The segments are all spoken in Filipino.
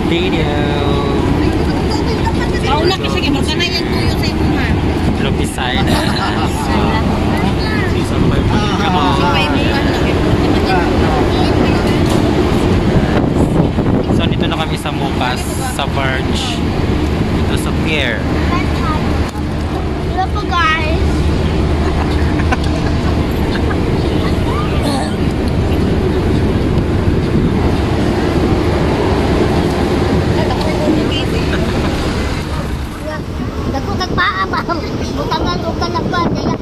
video. Mauna ka siya, gimor ka na yan tuyo sa imo ha. Lupisay na. So, dito na kami sa Mukas, sa Verge. Dito sa pier. Hello po guys. Dako kag paa ba? Butangan og kalakban kaya.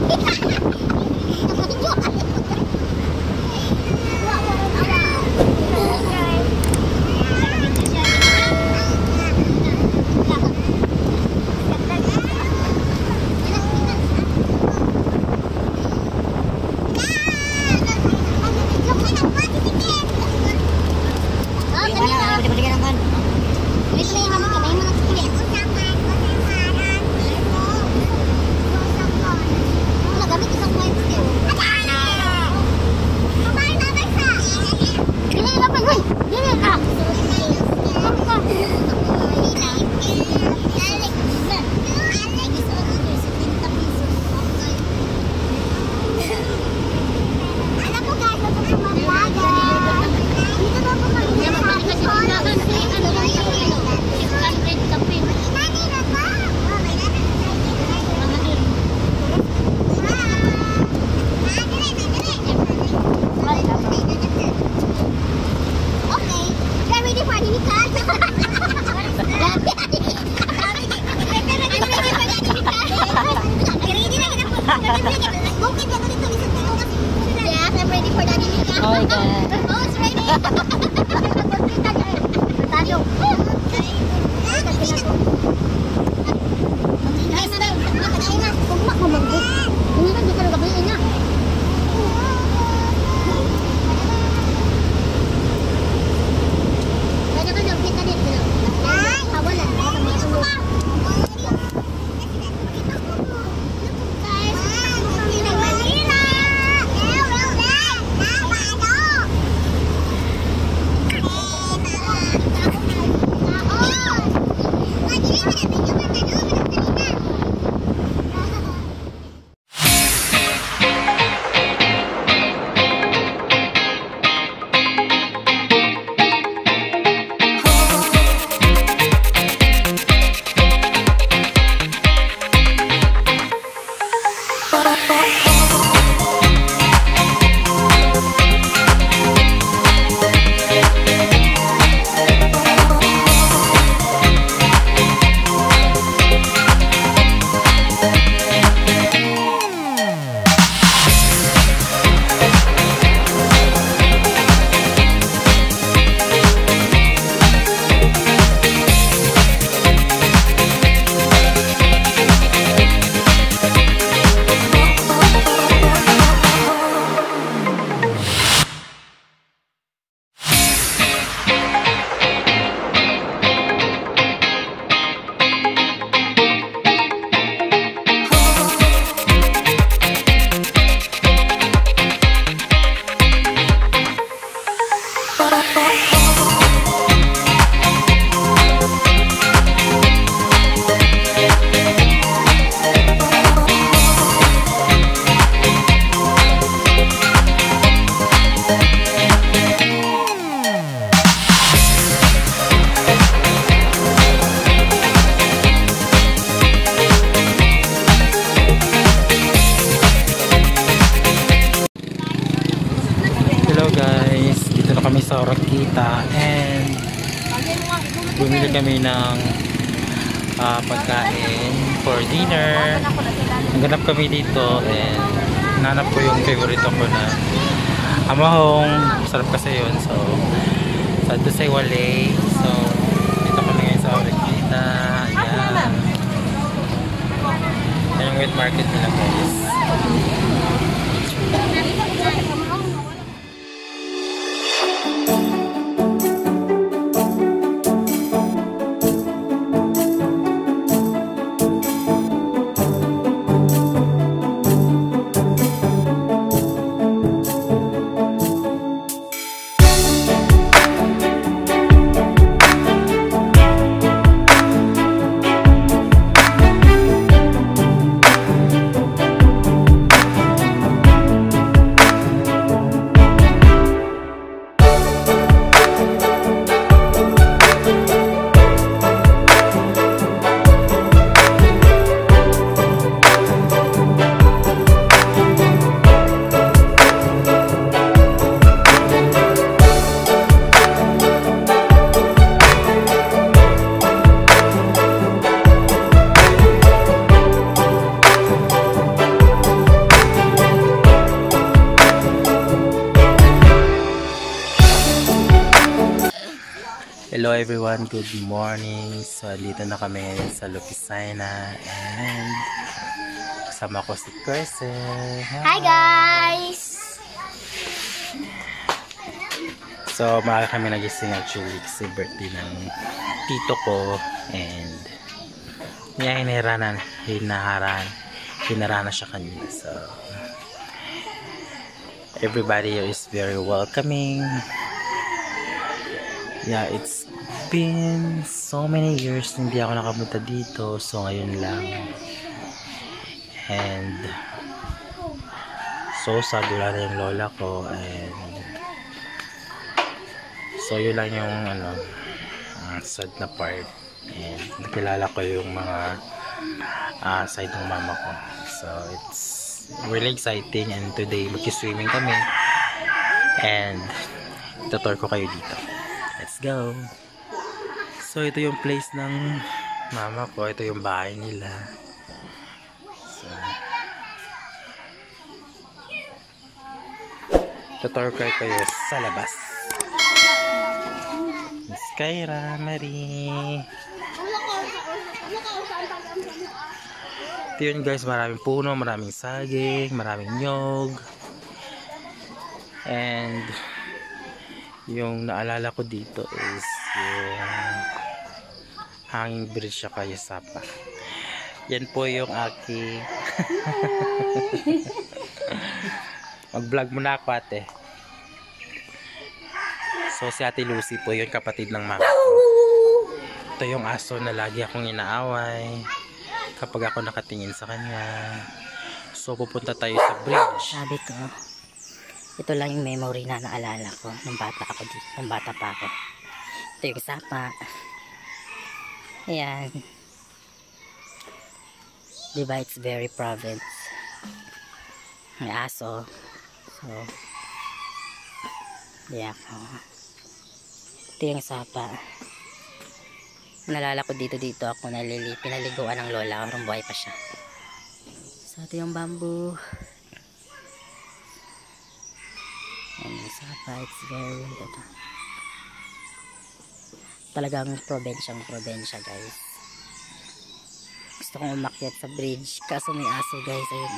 sa Rakita and bumili kami ng pagkain for dinner. Naghanap kami dito and nanap ko yung favorito ko na amahong. Sarap kasi yun. So sa say wale. So dito kami ngayon sa Rakita. Ayan. Ayan yung wet market nila guys. everyone, good morning. So dito na kami ngayon sa Lucesina and kasama ko si Kerse. Hi guys! So maaga kami nagising actually kasi birthday ng tito ko and hinara na siya kanina. So everybody here is very welcoming. Yeah, it's been so many years hindi ako nakapunta dito, so ngayon lang. And so sad, wala na yung lola ko and so yun lang yung sad na part. And nakilala ko yung mga side ng mama ko, so it's really exciting. And today magki-swimming kami and tutor ko kayo dito. Let's go. So ito yung place ng mama ko, ito yung bahay nila. So tutor ko kayo sa labas. Miss Kyra, Marie. Ito yun guys, maraming puno, maraming saging, maraming nyog. And yung naalala ko dito is yung hanging bridge sa Kayasapa. Yan po yung aking mag-vlog muna ako, ate. So si Ate Lucy po yung kapatid ng mama ko. Ito yung aso na lagi akong inaaway kapag ako nakatingin sa kanya. So pupunta tayo sa bridge. Sabi ko, ito lang yung memory na naalala ko nung bata ako dito, nung bata pa ako. Ito yung sapa. Ayan. Diba, it's very province. May aso. So, yeah. Ito yung sapa. Naalala ko dito ako pinaliguan ng lola ko nung buhay pa siya. So, ito yung bamboo. And sapa, it's very talagang probinsya guys. Gusto kong umakyat sa bridge kaso may aso guys. Ayun,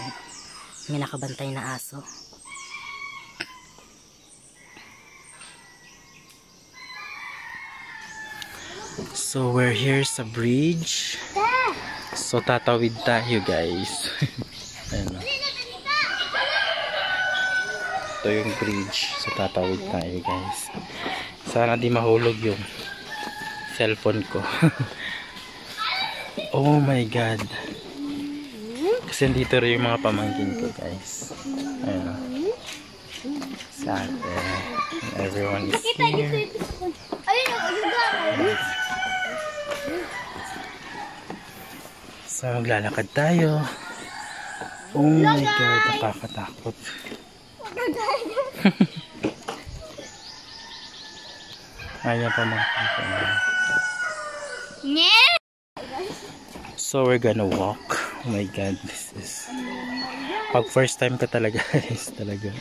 may nakabantay na aso. So we're here sa bridge. So tatawid tayo guys. Ano? Ito yung bridge. So tatawid tayo guys. Sana di mahulog yung cellphone ko. Oh my god. Kasi dito rin yung mga pamangkin ko guys. Ayun. Sa ate. Everyone is here. So maglalakad tayo. Oh my god, nakakatakot. Ayan pa mga so we're gonna walk. Oh my god, this is pag first time ka talaga guys, talagang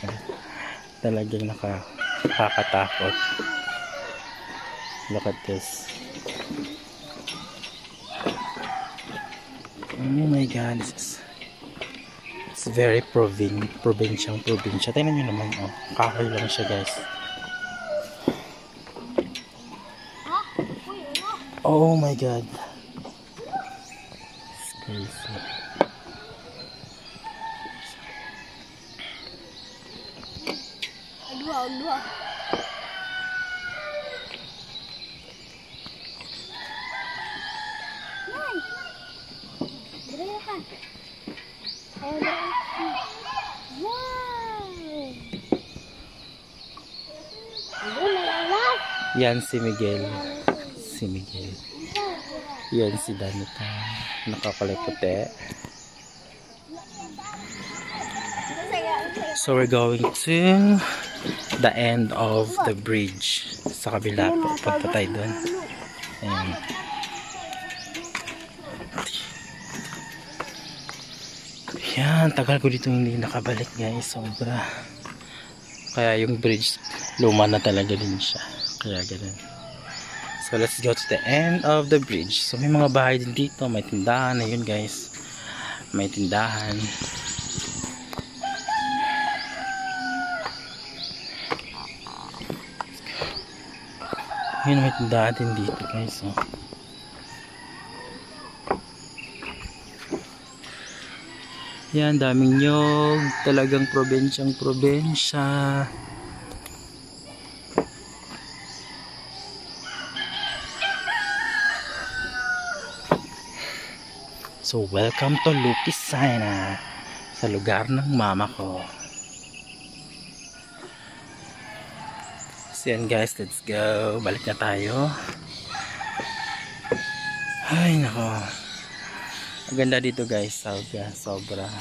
nakakatakot. Look at this. Oh my god, this is it's very probinsya. Tingnan nyo naman, oh, kahoy lang siya guys. Oh my god, it's crazy. Dua. Yan si Miguel. Yan si Danica. Nakakulay puti. So we're going to the end of the bridge. Sa kabila po. Punta tayo doon. Ayan. Yan. Tagal ko dito hindi nakabalik guys. Sobra. Kaya yung bridge luma na talaga din siya. Kaya ganun. So let's go to the end of the bridge. So may mga bahay din dito, may tindahan. Ayun guys, may tindahan. Ayun, may tindahan din dito guys. Oh. Yan, daming nyog. Talagang probinsyang probensya. So, welcome to Lupisana, sa lugar ng mama ko. So, yan guys, let's go. Balik na tayo. Ay, nako. Ang ganda dito guys, sobra.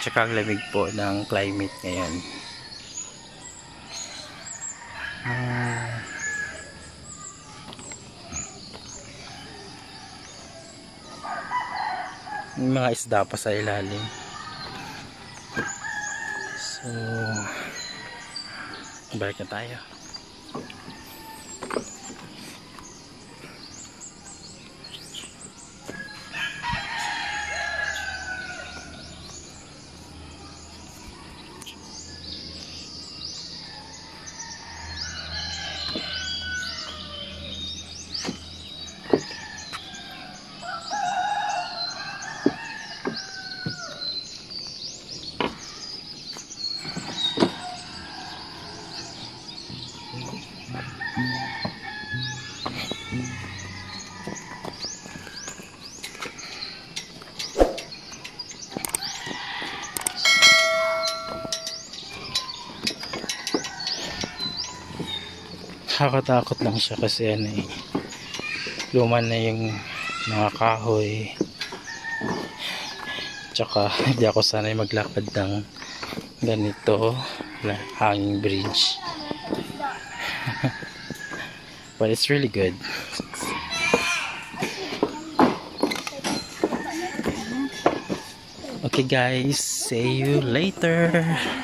Tsaka ang lamig po ng climate ngayon. May mga isda pa sa ilalim. So, balik na tayo. Nakakatakot lang siya kasi ano eh, luma na yung mga kahoy, tsaka hindi ako sanay maglakad ng ganito hanging bridge. But it's really good. Okay guys, see you later.